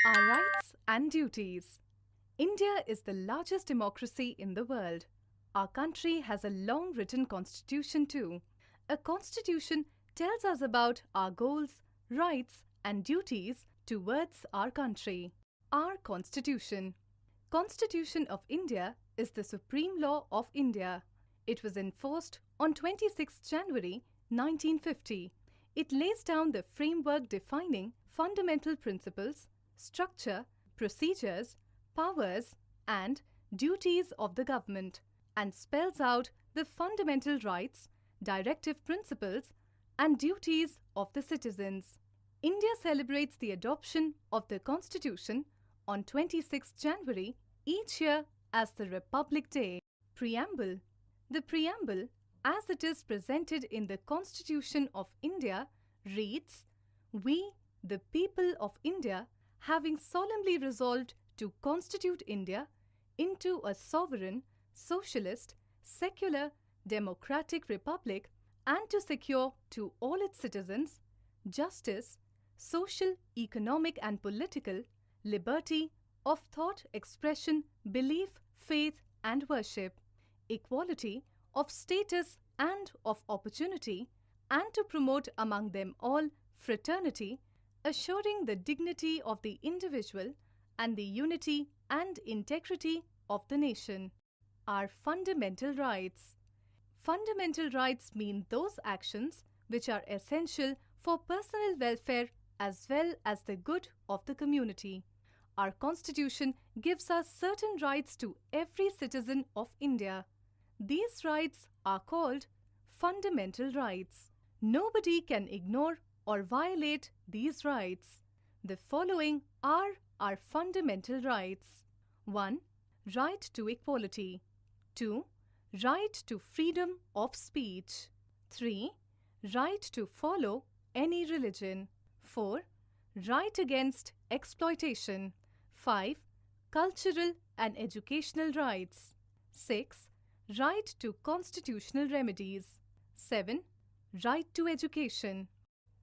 Our rights and duties. India is the largest democracy in the world. Our country has a long written constitution too. A constitution tells us about our goals, rights and duties towards our country. Our constitution. Constitution of India is the supreme law of India. It was enforced on 26 January 1950. It lays down the framework defining fundamental principles, structure, procedures, powers and duties of the government and spells out the fundamental rights, directive principles and duties of the citizens. India celebrates the adoption of the Constitution on 26 January each year as the Republic Day. Preamble. The preamble, as it is presented in the Constitution of India, reads, "We, the people of India, having solemnly resolved to constitute India into a sovereign, socialist, secular, democratic republic and to secure to all its citizens justice, social, economic and political, liberty of thought, expression, belief, faith and worship, equality of status and of opportunity, and to promote among them all fraternity, assuring the dignity of the individual and the unity and integrity of the nation." Our fundamental rights. Fundamental rights mean those actions which are essential for personal welfare as well as the good of the community. Our Constitution gives us certain rights to every citizen of India. These rights are called fundamental rights. Nobody can ignore or violate these rights. The following are our fundamental rights. 1. Right to equality. 2. Right to freedom of speech. 3. Right to follow any religion. 4. Right against exploitation. 5. Cultural and educational rights. 6. Right to constitutional remedies. 7. Right to education.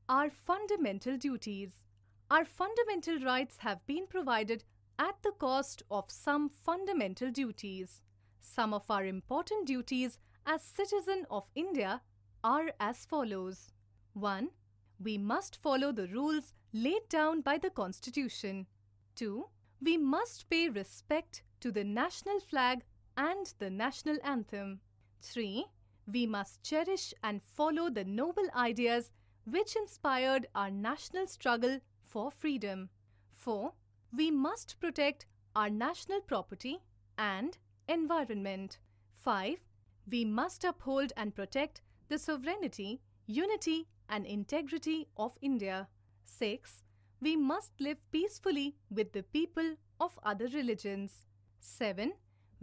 Our fundamental duties. Our fundamental rights have been provided at the cost of some fundamental duties. Some of our important duties as citizen of India are as follows. 1. We must follow the rules laid down by the Constitution. 2. We must pay respect to the national flag and the national anthem. 3. We must cherish and follow the noble ideas which inspired our national struggle for freedom. 4. We must protect our national property and environment. 5. We must uphold and protect the sovereignty, unity and integrity of India. 6. We must live peacefully with the people of other religions. 7.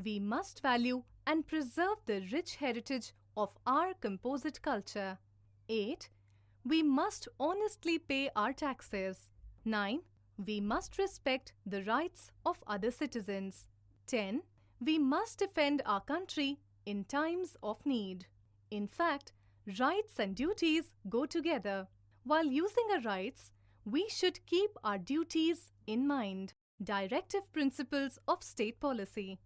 We must value and preserve the rich heritage of our composite culture. 8. We must honestly pay our taxes. 9. We must respect the rights of other citizens. 10. We must defend our country in times of need. In fact, rights and duties go together. While using our rights, we should keep our duties in mind. Directive principles of state policy.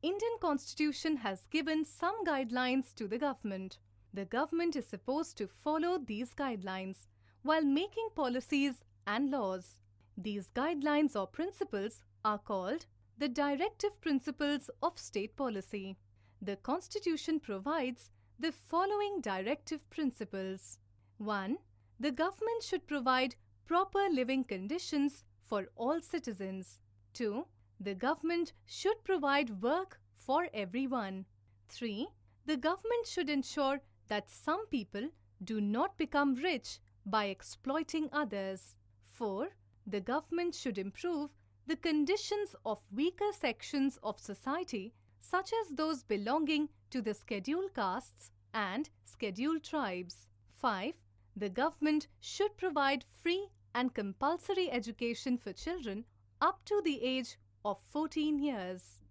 Indian Constitution has given some guidelines to the government. The government is supposed to follow these guidelines while making policies and laws. These guidelines or principles are called the directive principles of state policy. The Constitution provides the following directive principles. 1. The government should provide proper living conditions for all citizens. 2. The government should provide work for everyone. 3. The government should ensure that some people do not become rich by exploiting others. 4. The government should improve the conditions of weaker sections of society, such as those belonging to the scheduled castes and scheduled tribes. 5. The government should provide free and compulsory education for children up to the age of 14 years.